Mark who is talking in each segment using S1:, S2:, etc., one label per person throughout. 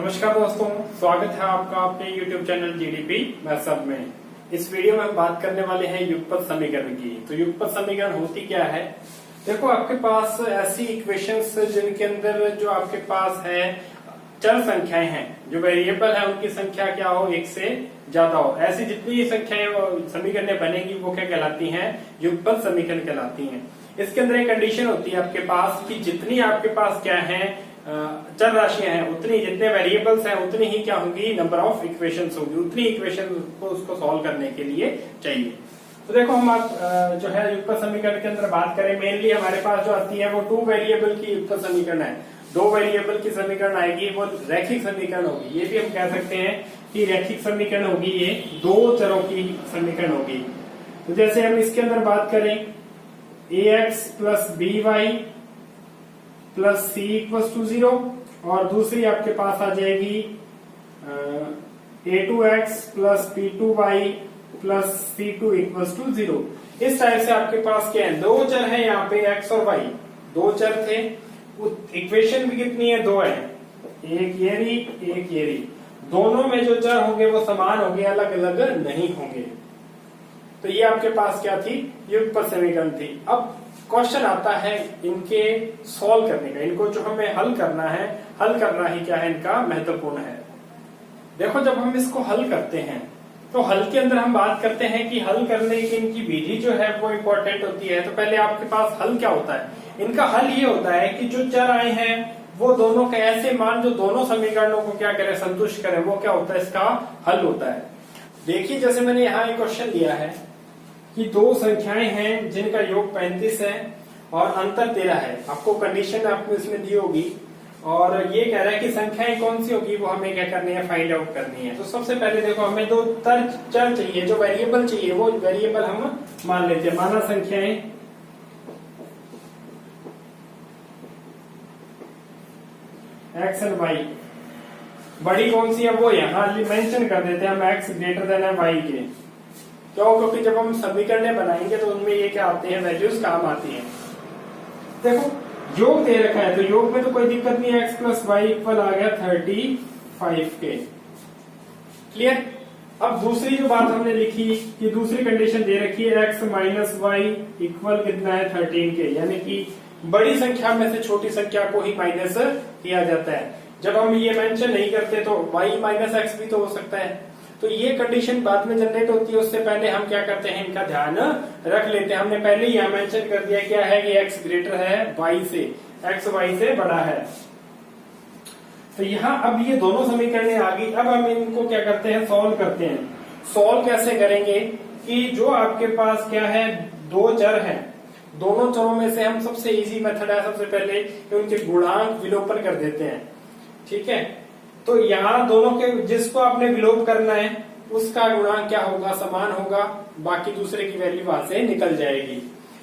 S1: नमस्कार दोस्तों, स्वागत है आपका अपने YouTube चैनल जीडीपी मैथ्स में। इस वीडियो में हम बात करने वाले हैं युगपत समीकरण की। तो युगपत समीकरण होती क्या है? देखो, आपके पास ऐसी इक्वेशंस जिनके अंदर जो आपके पास है चर संख्याएं हैं, जो वेरिएबल है उनकी संख्या क्या हो, एक से ज्यादा हो, ऐसी जितनी संख्याएं समीकरण बनेगी वो क्या कहलाती हैं? युगपत समीकरण कहलाती हैं। इसके अंदर एक कंडीशन होती है आपके पास कि जितनी आपके पास क्या है चर राशियां हैं, उतनी जितने वेरिएबल्स हैं उतनी ही क्या होंगी, नंबर ऑफ इक्वेशंस होगी, उतनी इक्वेशन को उसको सॉल्व करने के लिए चाहिए। तो देखो, हम जो है युगपत समीकरण के अंदर बात करें, मेनली हमारे पास जो आती है वो 2 वेरिएबल की युगपत समीकरण है। 2 वेरिएबल की समीकरण आएगी, वो रैखिक समीकरण होगी। ये भी हम कह सकते हैं कि रैखिक समीकरण होगी, ये 2 चरों की समीकरण होगी। तो जैसे हम इसके अंदर बात करें ax plus by plus C equal to 0, और दूसरी आपके पास आ जाएगी a2x plus p2y plus c2 equal to 0। इस टाइप से आपके पास क्या है, 2 चर है यहाँ पे x और y, 2 चर थे। इक्वेशन भी कितनी है, 2 है, एक ये रही एक ये रही। दोनों में जो चर होंगे वो समान होंगे, अलग अलग नहीं होंगे। तो ये आपके पास क्या थी, युगपत समीकरण थी। अब क्वेश्चन आता है इनके सॉल्व करने का, इनको जो हमें हल करना है, हल करना ही क्या है इनका महत्वपूर्ण है। देखो, जब हम इसको हल करते हैं तो हल के अंदर हम बात करते हैं कि हल करने की इनकी विधि जो है वो इम्पोर्टेंट होती है। तो पहले आपके पास हल क्या होता है, इनका हल ये होता है कि जो चर आए हैं वो दोनों के ऐसे मान जो दोनों समीकरणों को क्या करें, संतुष्ट करें, वो क्या होता है, इसका हल होता है। देखिए, जैसे मैंने यहाँ एक क्वेश्चन दिया है कि 2 संख्याएं हैं जिनका योग 35 है और अंतर 13 है। आपको कंडीशन आपको इसमें दी होगी और ये कह रहा है कि संख्याएं कौन सी होगी, वो हमें क्या करनी है, फाइंड आउट करनी है। तो सबसे पहले देखो, हमें 2 चर चाहिए, जो वेरिएबल चाहिए, वो वेरिएबल हम मान लेते हैं। माना संख्याएं x एंड y, बड़ी कौन सी है वो यहाँ मेंशन कर देते हैं हम, x ग्रेटर देन है y के। क्यों? क्योंकि जब हम समीकरण बनाएंगे तो उनमें ये क्या आते हैं, वैल्यूज काम आती हैं। देखो, योग दे रखा है तो योग में तो कोई दिक्कत नहीं है, x प्लस वाई इक्वल आ गया 35 के। क्लियर? अब दूसरी जो बात हमने लिखी कि दूसरी कंडीशन दे रखी है x माइनस वाई इक्वल कितना है, 13 के, यानी कि बड़ी संख्या में से छोटी संख्या को ही माइनस किया जाता है। जब हम ये मेंशन नहीं करते तो y माइनस एक्स भी तो हो सकता है। तो ये कंडीशन बाद में जनरेट होती है, उससे पहले हम क्या करते हैं, इनका ध्यान रख लेते हैं। हमने पहले ही यहाँ मेंशन कर दिया क्या है कि x ग्रेटर है y से, x y से बड़ा है। तो यहाँ अब ये दोनों समीकरण आ गई। अब हम इनको क्या करते हैं, सॉल्व करते हैं। सॉल्व कैसे करेंगे कि जो आपके पास क्या है, 2 चर हैं, दोनों चरों में से हम सबसे इजी मेथड है सबसे पहले कि उनके गुणांक विलोपन कर देते हैं। ठीक है, तो यहाँ दोनों के जिसको आपने विलोप करना है उसका गुणांक क्या होगा, समान होगा, बाकी दूसरे की वैल्यू वहां से निकल जाएगी।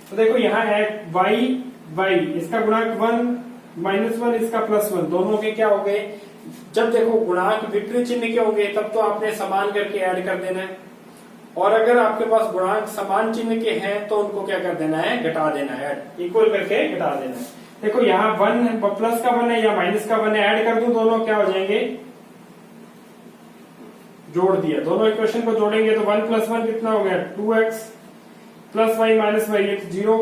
S1: तो देखो, यहाँ y इसका गुणांक 1 माइनस 1, इसका प्लस 1, दोनों के क्या हो गए। जब देखो गुणांक विपरीत चिन्ह के होंगे तब तो आपने समान करके ऐड कर देना है, और अगर आपके पास गुणांक समान चिन्ह के हैं तो उनको क्या कर देना है, घटा देना है, इक्वल करके घटा देना है। देखो, यहाँ 1 प्लस का 1 है या माइनस का 1 है, ऐड कर दूं, दोनों क्या हो जाएंगे, जोड़ दिया। दोनों इक्वेशन को जोड़ेंगे तो 1 प्लस 1 कितना हो गया, 2x plus y minus y, ये 0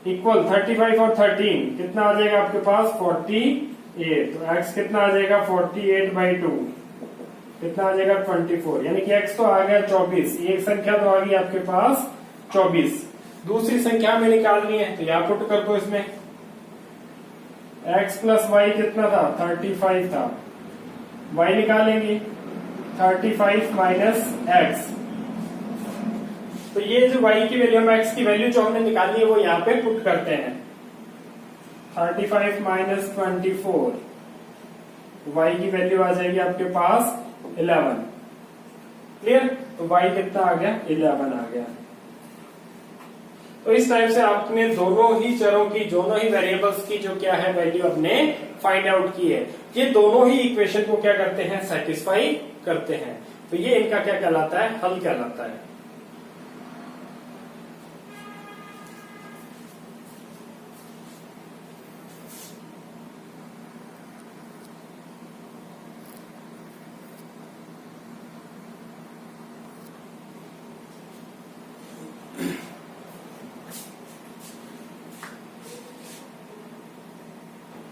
S1: इक्वल 35 और 13 कितना आ जाएगा आपके पास, 48। तो x कितना आ जाएगा, 48/2 कितना आ जाएगा, 24, यानी कि x तो आ गया 24। एक संख्या तो आ गई आपके पास 24। दूसरी संख्या में निकालनी है तो यहाँ पुट कर दो इसमें, x प्लस वाई कितना था, 35 था, y निकालेंगे 35 माइनस एक्स। तो ये जो y की वैल्यू, हम x की वैल्यू जो हमने निकाली है वो यहाँ पे पुट करते हैं। 35 माइनस 24, y की वैल्यू आ जाएगी आपके पास 11। क्लियर? तो y कितना आ गया, 11 आ गया। तो इस टाइप से आपने दोनों ही चरों की, दोनों ही वेरिएबल्स की जो क्या है वैल्यू अपने फाइंड आउट की है। ये दोनों ही इक्वेशन को क्या करते हैं, सेटिस्फाई करते हैं। तो ये इनका क्या कहलाता है, हल कहलाता है।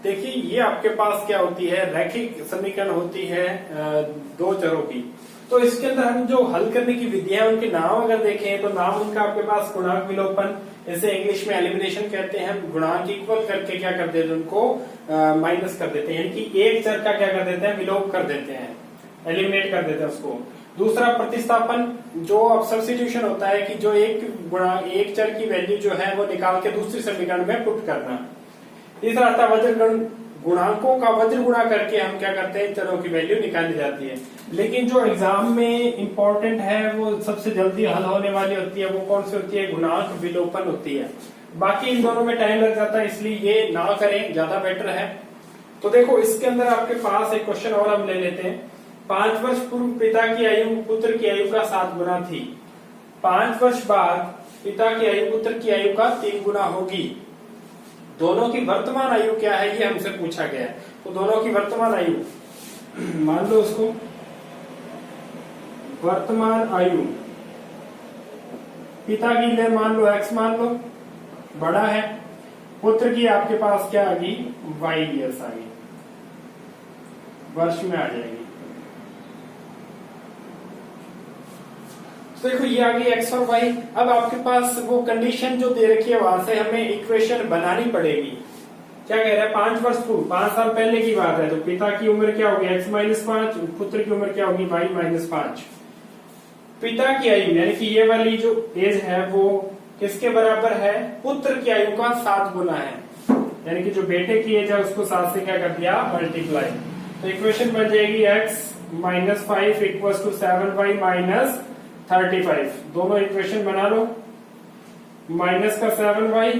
S1: देखिए ये आपके पास क्या होती है, रैखिक समीकरण होती है दो चरों की। तो इसके अंदर हम जो हल करने की विधियां है उनके नाम अगर देखें तो नाम उनका आपके पास गुणांक विलोपन, इसे इंग्लिश में एलिमिनेशन कहते हैं। गुणांक इक्वल करके क्या कर देते हैं, उनको माइनस कर देते हैं, यानी कि एक चर का क्या कर देते हैं, विलोप कर देते हैं, एलिमिनेट कर देते हैं उसको। दूसरा प्रतिस्थापन, जो अब सब्स्टिट्यूशन होता है कि जो एक चर की वैल्यू जो है वो निकाल के दूसरी समीकरण में पुट करना। तीसरा आता है वज्र, गुणांकों का वज्र गुणा करके हम क्या करते हैं, चरों की वैल्यू निकाली जाती है। लेकिन जो एग्जाम में इंपॉर्टेंट है वो सबसे जल्दी हल होने वाली होती है, वो कौन सी होती है, गुणांक विलोपन होती है। बाकी इन दोनों में टाइम लग जाता है, इसलिए ये ना करें, ज्यादा बेटर है। तो देखो इसके अंदर आपके पास एक क्वेश्चन और हम ले लेते हैं। 5 वर्ष पूर्व पिता की आयु पुत्र की आयु का 7 गुना थी, 5 वर्ष बाद पिता की आयु पुत्र की आयु का 3 गुना होगी। दोनों की वर्तमान आयु क्या है, ये हमसे पूछा गया है। तो दोनों की वर्तमान आयु मान लो उसको, वर्तमान आयु पिता की ले मान लो x मान लो, बड़ा है, पुत्र की आपके पास क्या आ गई, y ईयर्स आ गई, वर्ष में आ जाएगी। तो देखो ये आ गई x और y। अब आपके पास वो कंडीशन जो दे रखी है वहां से हमें इक्वेशन बनानी पड़ेगी। क्या कह रहा है, 5 वर्ष पूर्व, 5 साल पहले की बात है, तो पिता की उम्र क्या होगी, x - 5, पुत्र की उम्र क्या होगी, y - 5। पिता की आयु यानी कि ये वाली जो एज है वो किसके बराबर है, पुत्र की आयु का 7 गुना है, यानी कि जो बेटे की एज है उसको 7 से क्या कर दिया, मल्टीप्लाई। तो इक्वेशन बन जाएगी x - 5 = 7y - 35। दोनों इक्वेशन बना लो, माइनस का 7y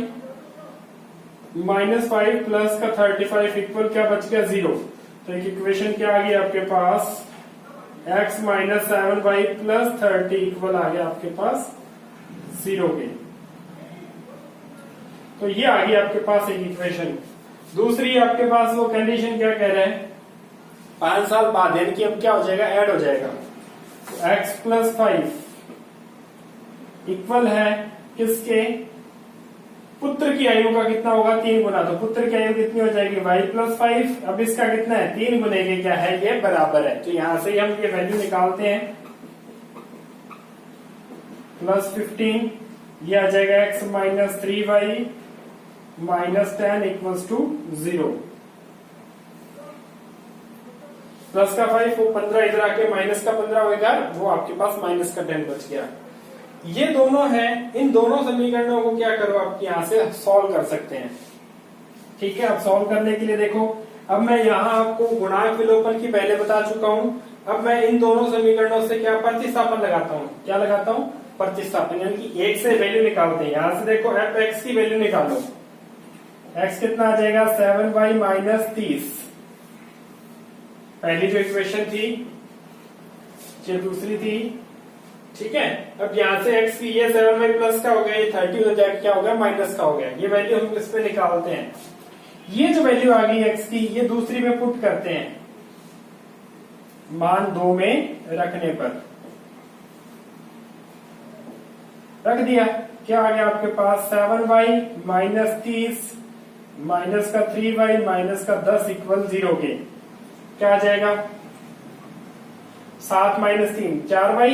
S1: -5 प्लस का 35 इक्वल क्या बच गया, 0। तो एक इक्वेशन क्या आ गई आपके पास, x - 7y + 30 इक्वल आ गया आपके पास 0 के। तो ये आ गई आपके पास एक इक्वेशन। दूसरी आपके पास वो कंडीशन क्या कह रहे हैं, 5 साल बाद, यानी कि अब क्या हो जाएगा, ऐड हो जाएगा। तो x + 5 इक्वल है किसके, पुत्र की आयु का कितना होगा, 3 गुना। तो पुत्र की आयु कितनी हो जाएगी, y + 5। अब इसका कितना है, 3 गुने के क्या है, ये बराबर है। तो यहां से हम ये वैल्यू निकालते हैं, +15, ये आ जाएगा x - 3y - 10 = 0। प्लस का 5 वो 15 इधर आके माइनस का 15 होगा, वो आपके पास -10 बच गया। ये दोनों हैं, इन दोनों समीकरणों को क्या करो, आप यहां से सॉल्व कर सकते हैं। ठीक है, अब सॉल्व करने के लिए देखो, अब मैं यहां आपको गुणांक विलोपन की पहले बता चुका हूं। अब मैं इन दोनों समीकरणों से क्या प्रतिस्थापन लगाता हूं, क्या लगाता हूं, प्रतिस्थापन, यानी कि एक से वैल्यू निकालते हैं। यहां से देखो f(x) की वैल्यू निकालो, x कितना आ जाएगा, 7y - 30, पहली जो इक्वेशन थी, ये दूसरी थी। ठीक है, अब यहां से x की ये 7y प्लस का हो गया, ये 30 हो जाएगा, क्या हो गया, माइनस का हो गया। ये वैल्यू हम इस पे निकालते हैं। ये जो वैल्यू आ गई x की, ये दूसरी में पुट करते हैं, मान 2 में रखने पर रख दिया, क्या आ गया आपके पास, 7y - 30 माइनस का 3y माइनस का 10 = 0 के क्या आ जाएगा, 7 - 3 4y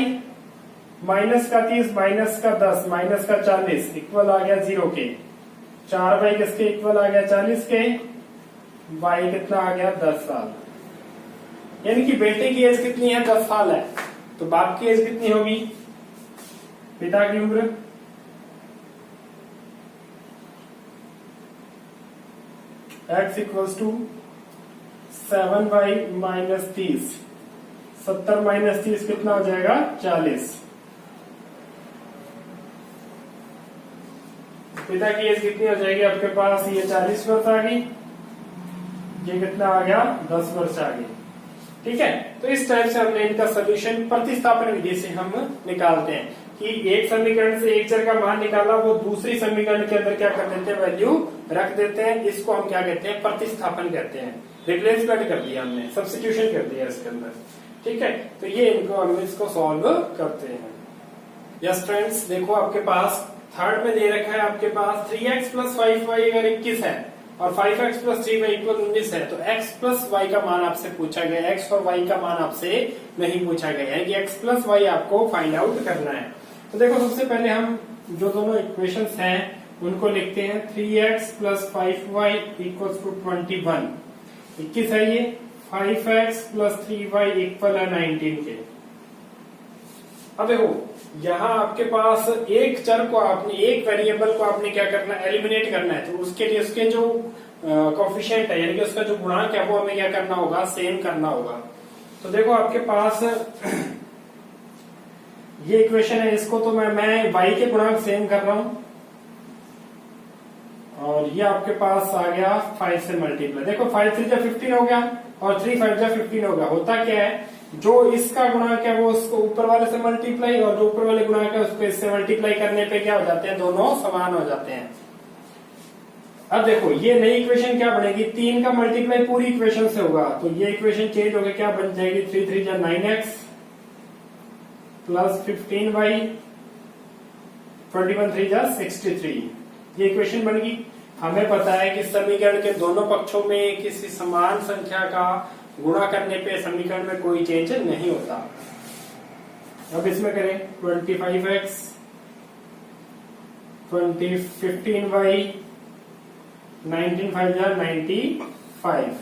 S1: माइनस का 30 माइनस का 10 माइनस का 40 इक्वल आ गया 0 के। 4y किसके इक्वल आ गया, 40 के। y कितना आ गया, 10 साल। यानी कि बेटे की एज कितनी है, 10 साल है। तो बाप की एज कितनी होगी, पिता की उम्र, x = 7y - 30, 70 - 30 कितना हो जाएगा, 40। पिता की एज कितनी हो जाएगी आपके पास, ये 40 वर्ष आ गई, ये कितना आ गया, 10 वर्ष आ गई। ठीक है, तो इस टाइप से हमने इनका सोल्यूशन प्रतिस्थापन विधि से हम निकालते हैं कि एक समीकरण से एक चर का मान निकाला, वो दूसरी समीकरण के अंदर क्या कर देते हैं, वैल्यू रख देते हैं। इसको हम क्या कहते हैं, प्रतिस्थापन कहते हैं। रिप्लेसमेंट कर दिया हमने, सब्स्टिट्यूशन कर दिया इसके अंदर। ठीक है, तो ये इनको हम इसको सॉल्व करते हैं। यस फ्रेंड्स, देखो आपके पास थर्ड में दे रखा है आपके पास 3x + 5y अगर 21 है और 5x प्लस 3y इक्वल 19 है, तो x प्लस वाई का मान आपसे पूछा गया है, x और y का मान आपसे नहीं पूछा गया है कि x प्लस वाई आपको फाइंड आउट करना है। तो देखो सबसे पहले हम जो दोनों इक्वेशंस हैं उनको लिखते हैं। 3x plus 5y equal to 21, 21 है ये। 5x प्लस 3y इक्वल है 19 के। अब देखो यहाँ आपके पास एक चर को आपने, एक वेरिएबल को आपने क्या करना है, एलिमिनेट करना है। तो उसके लिए उसके जो कोफिशिएंट है यानी कि उसका जो गुणांक है वो हमें क्या करना होगा, सेम करना होगा। तो देखो आपके पास ये इक्वेशन है, इसको तो मैं y के गुणांक सेम कर रहा हूं और ये आपके पास आ गया 5 से मल्टीप्लाई। देखो 5 3 जा 15 हो गया और 3 5 जा 15 हो गया। होता क्या है, जो इसका गुणांक है वो उसको ऊपर वाले से मल्टीप्लाई और जो ऊपर वाले गुणांक है उसको इससे मल्टीप्लाई करने पे क्या हो जाते हैं, दोनों समान हो जाते हैं। अब देखो ये नई इक्वेशन क्या बनेगी, 3 का मल्टीप्लाई पूरी इक्वेशन से होगा, तो ये इक्वेशन चेंज होकर क्या बन जाएगी, 3 3 जा 9x प्लस 15y 21 3 जा 63, ये इक्वेशन बन गई। हमें पता है कि समीकरण के दोनों पक्षों में किसी समान संख्या का गुणा करने पे समीकरण में कोई चेंज नहीं होता। अब इसमें करें 25x 15y 19 5 जा 95,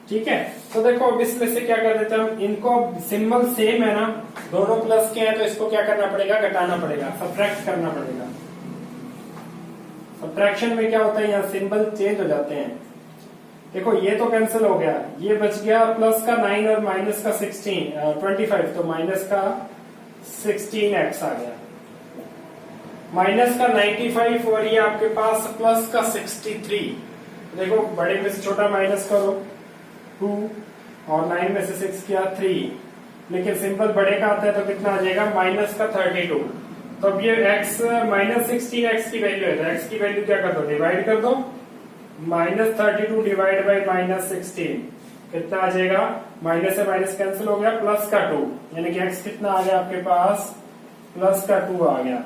S1: ठीक है। तो देखो अब इसमें से क्या कर देते हैं हम, इनको सिंबल सेम है ना, दोनों प्लस के हैं, तो इसको क्या करना पड़ेगा, घटाना पड़ेगा, सब्ट्रैक्ट करना पड़ेगा। सब्ट्रैक्शन में क्या होता है, यहाँ सिंबल चेंज हो जाते हैं। देखो ये तो कैंसिल हो गया, ये बच गया प्लस का 9 और माइनस का 25, तो माइनस का 16x आ गया, माइनस का 95 और ये आपके पास प्लस का 63। देखो बड़े में से छोटा माइनस करो 2 और 9 में से 6 किया 3, लेकिन सिंबल बड़े का आता है तो कितना आ जाएगा, माइनस का 32। तो अब ये x माइनस 16x की वैल्यू है, तो x की वैल्यू क्या कर दो, डिवाइड कर दो, माइनस 32 डिवाइड बाई माइनस 16 कितना आ जाएगा, माइनस से माइनस कैंसिल हो गया, प्लस का 2, यानी कि x कितना आ गया आपके पास, प्लस का 2 आ गया।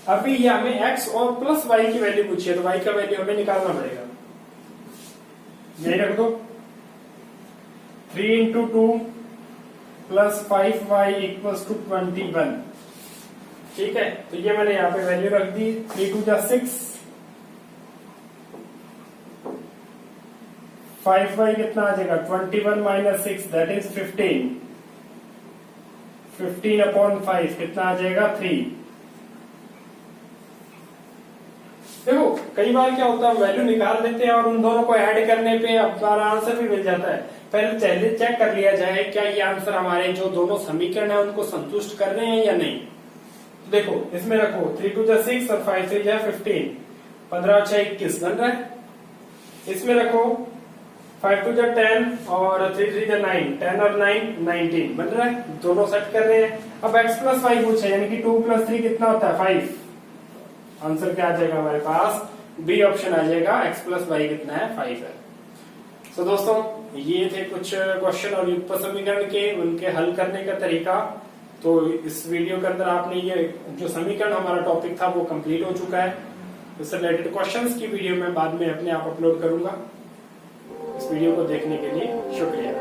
S1: अभी ये हमें x और प्लस y की वैल्यू पूछी है, तो y का वैल्यू हमें निकालना पड़ेगा। यही रख दो, 3 into 2 plus 5y equals to 21, ठीक है। तो ये मैंने यहाँ पे वैल्यू रख दी, 3 2 जा 6, 5y कितना आ जाएगा, 21 माइनस 6 दैट इज 15, 15 अपॉन 5 कितना आ जाएगा, 3। देखो कई बार क्या होता है, वैल्यू निकाल देते हैं और उन दोनों को ऐड करने पे हमारा आंसर भी मिल जाता है। पहले चेक कर लिया जाए क्या ये आंसर हमारे जो दोनों समीकरण है उनको संतुष्ट कर रहे हैं या नहीं। तो देखो इसमें रखो 3 2 जा 6 और 5 3 जा 15, 15 और 6 21 बन रहा है। इसमें रखो 5 2 जा 10 और 3 3 जा 9, 10 और 9 19 बन रहा है, दोनों सेट कर रहे हैं। अब x प्लस वाई पूछे, यानी कि 2 प्लस 3 कितना होता है, 5। आंसर क्या आ जाएगा हमारे पास, बी ऑप्शन आ जाएगा, x प्लस वाई कितना है, 5 है। तो दोस्तों ये थे कुछ क्वेश्चन और युक्त समीकरण के उनके हल करने का तरीका। तो इस वीडियो के अंदर आपने ये जो समीकरण हमारा टॉपिक था वो कंप्लीट हो चुका है। इससे रिलेटेड क्वेश्चंस की वीडियो मैं बाद में अपने आप अपलोड करूंगा। इस वीडियो को देखने के लिए शुक्रिया।